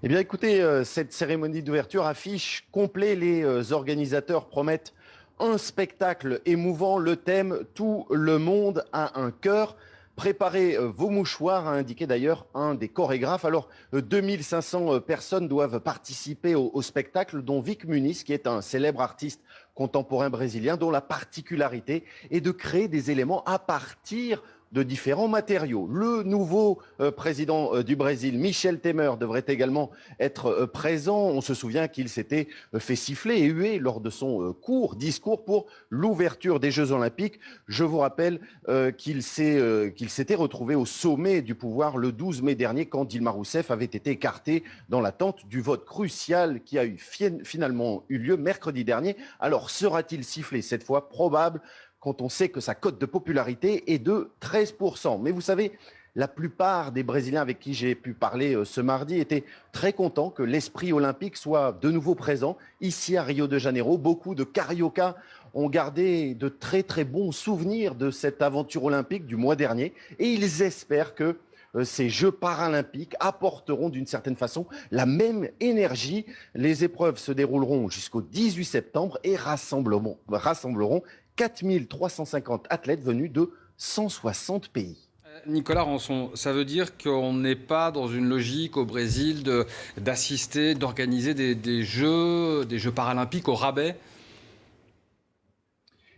Eh bien, écoutez, cette cérémonie d'ouverture affiche complet. Les organisateurs promettent un spectacle émouvant. Le thème Tout le monde a un cœur. Préparez vos mouchoirs, a indiqué d'ailleurs un des chorégraphes. Alors, 2500 personnes doivent participer au spectacle, dont Vic Muniz, qui est un célèbre artiste contemporain brésilien, dont la particularité est de créer des éléments à partir de différents matériaux. Le nouveau président du Brésil, Michel Temer, devrait également être présent. On se souvient qu'il s'était fait siffler et huer lors de son court discours pour l'ouverture des Jeux Olympiques. Je vous rappelle qu'il s'était retrouvé au sommet du pouvoir le 12 mai dernier quand Dilma Rousseff avait été écartée dans l'attente du vote crucial qui a finalement eu lieu mercredi dernier. Alors sera-t-il sifflé cette fois? Probable, quand on sait que sa cote de popularité est de 13%. Mais vous savez, la plupart des Brésiliens avec qui j'ai pu parler ce mardi étaient très contents que l'esprit olympique soit de nouveau présent ici à Rio de Janeiro. Beaucoup de cariocas ont gardé de très très bons souvenirs de cette aventure olympique du mois dernier et ils espèrent que ces Jeux paralympiques apporteront d'une certaine façon la même énergie. Les épreuves se dérouleront jusqu'au 18 septembre et rassembleront 4350 athlètes venus de 160 pays. Nicolas Rançon, ça veut dire qu'on n'est pas dans une logique au Brésil d'assister, d'organiser des Jeux paralympiques au rabais?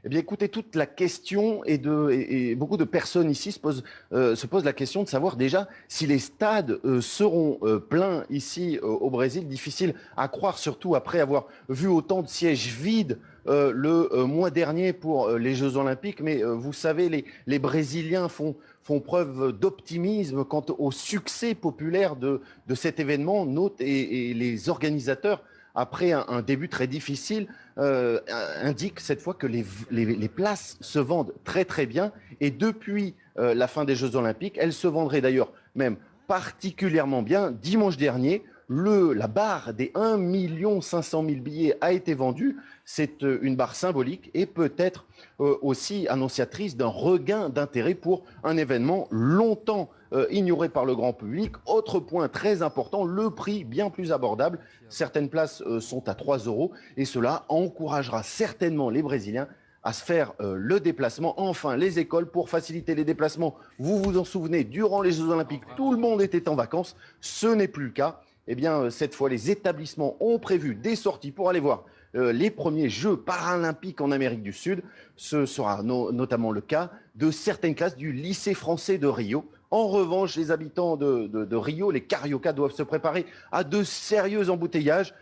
Eh bien, écoutez, toute la question et beaucoup de personnes ici se posent la question de savoir déjà si les stades seront pleins ici au Brésil. Difficile à croire, surtout après avoir vu autant de sièges vides le mois dernier pour les Jeux Olympiques. Mais vous savez, les Brésiliens font preuve d'optimisme quant au succès populaire de cet événement. Et les organisateurs, après un début très difficile, indique cette fois que les places se vendent très très bien. Et depuis la fin des Jeux Olympiques, elles se vendraient d'ailleurs même particulièrement bien. Dimanche dernier, la barre des 1 500 000 billets a été vendue. C'est une barre symbolique et peut-être aussi annonciatrice d'un regain d'intérêt pour un événement longtemps ignoré par le grand public. Autre point très important, le prix bien plus abordable. Certaines places sont à 3 € et cela encouragera certainement les Brésiliens à se faire le déplacement. Enfin, les écoles, pour faciliter les déplacements, vous vous en souvenez, durant les Jeux Olympiques, tout le monde était en vacances. Ce n'est plus le cas. Eh bien, cette fois, les établissements ont prévu des sorties pour aller voir les premiers Jeux paralympiques en Amérique du Sud. Ce sera notamment le cas de certaines classes du lycée français de Rio. En revanche, les habitants de Rio, les cariocas, doivent se préparer à de sérieux embouteillages.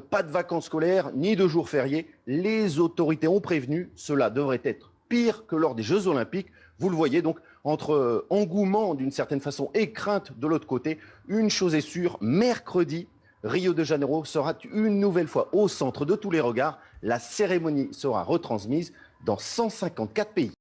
Pas de vacances scolaires, ni de jours fériés. Les autorités ont prévenu, cela devrait être pire que lors des Jeux Olympiques. Vous le voyez donc, entre engouement d'une certaine façon et crainte de l'autre côté, une chose est sûre, mercredi, Rio de Janeiro sera une nouvelle fois au centre de tous les regards. La cérémonie sera retransmise dans 154 pays.